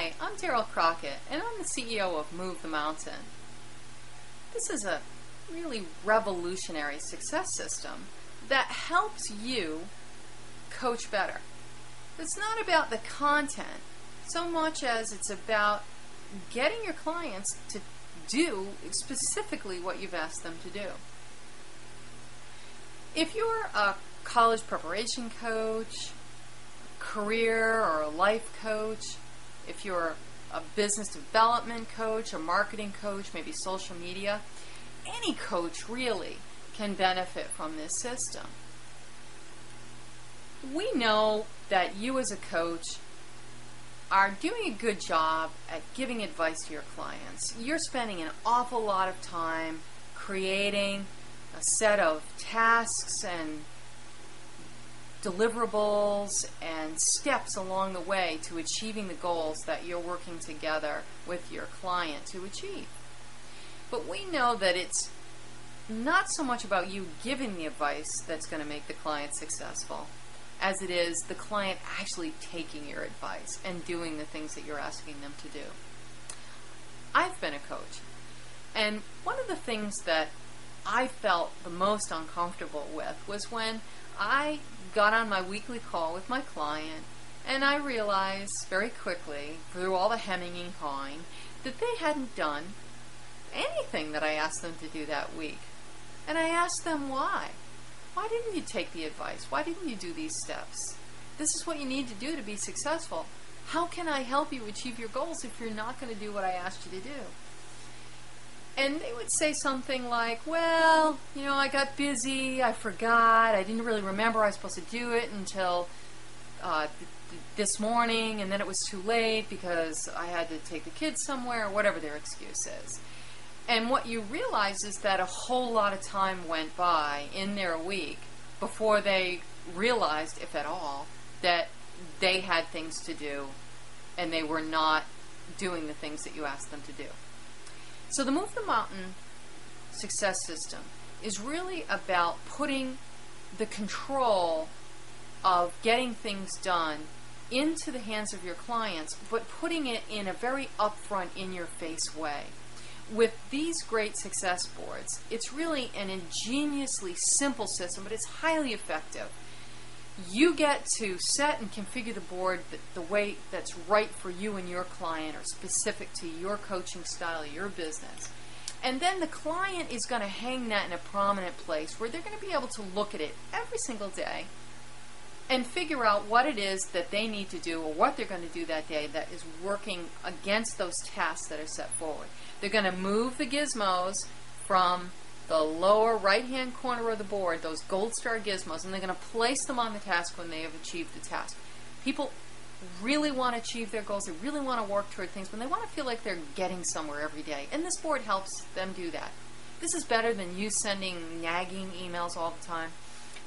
Hi, I'm Daryl Crockett, and I'm the CEO of Move the Mountain. This is a really revolutionary success system that helps you coach better. It's not about the content so much as it's about getting your clients to do specifically what you've asked them to do. If you're a college preparation coach, career or a life coach, if you're a business development coach, a marketing coach, maybe social media, any coach really can benefit from this system. We know that you as a coach are doing a good job at giving advice to your clients. You're spending an awful lot of time creating a set of tasks and deliverables and steps along the way to achieving the goals that you're working together with your client to achieve. But we know that it's not so much about you giving the advice that's going to make the client successful as it is the client actually taking your advice and doing the things that you're asking them to do. I've been a coach, and one of the things that I felt the most uncomfortable with was when I got on my weekly call with my client and I realized very quickly, through all the hemming and hawing, that they hadn't done anything that I asked them to do that week. And I asked them why. Why didn't you take the advice? Why didn't you do these steps? This is what you need to do to be successful. How can I help you achieve your goals if you're not going to do what I asked you to do? And they would say something like, well, I got busy, I forgot, I didn't really remember I was supposed to do it until this morning, and then it was too late because I had to take the kids somewhere, or whatever their excuse is. And what you realize is that a whole lot of time went by in their week before they realized, if at all, that they had things to do and they were not doing the things that you asked them to do. So the Move the Mountain success system is really about putting the control of getting things done into the hands of your clients, but putting it in a very upfront, in-your-face way. With these great success boards, it's really an ingeniously simple system, but it's highly effective. You get to set and configure the board the way that's right for you and your client, or specific to your coaching style, your business. And then the client is going to hang that in a prominent place where they're going to be able to look at it every single day and figure out what it is that they need to do or what they're going to do that day that is working against those tasks that are set forward. They're going to move the gizmos from the lower right-hand corner of the board, those gold star gizmos, and they're going to place them on the task when they have achieved the task. People really want to achieve their goals. They really want to work toward things, but they want to feel like they're getting somewhere every day. And this board helps them do that. This is better than you sending nagging emails all the time.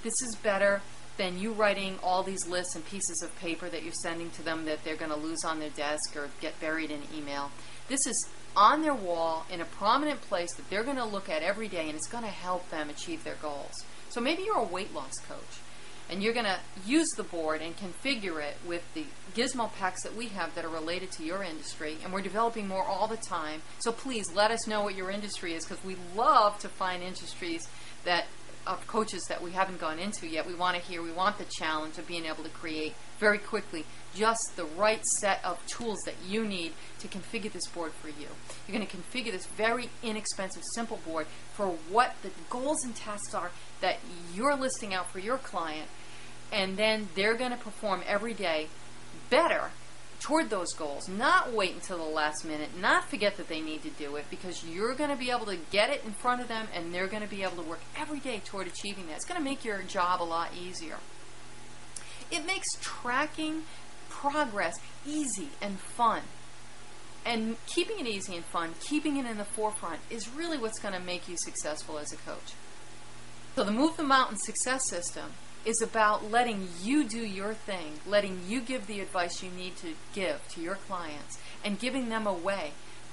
This is better than you writing all these lists and pieces of paper that you're sending to them that they're going to lose on their desk or get buried in email. This is on their wall in a prominent place that they're going to look at every day, and it's going to help them achieve their goals. So maybe you're a weight loss coach and you're going to use the board and configure it with the gizmo packs that we have that are related to your industry, and we're developing more all the time. So please let us know what your industry is, because we love to find industries that of coaches that we haven't gone into yet. We want to hear, we want the challenge of being able to create very quickly just the right set of tools that you need to configure this board for you. You're going to configure this very inexpensive, simple board for what the goals and tasks are that you're listing out for your client, and then they're going to perform every day better toward those goals. Not wait until the last minute, not forget that they need to do it, because you're going to be able to get it in front of them and they're going to be able to work every day toward achieving that. It's going to make your job a lot easier. It makes tracking progress easy and fun. And keeping it easy and fun, keeping it in the forefront, is really what's going to make you successful as a coach. So the Move the Mountain success system is about letting you do your thing, letting you give the advice you need to give to your clients, and giving them a way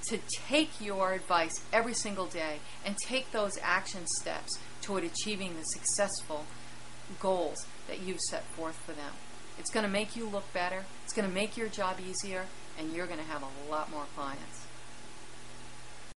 to take your advice every single day and take those action steps toward achieving the successful goals that you've set forth for them. It's going to make you look better. It's going to make your job easier. and you're going to have a lot more clients.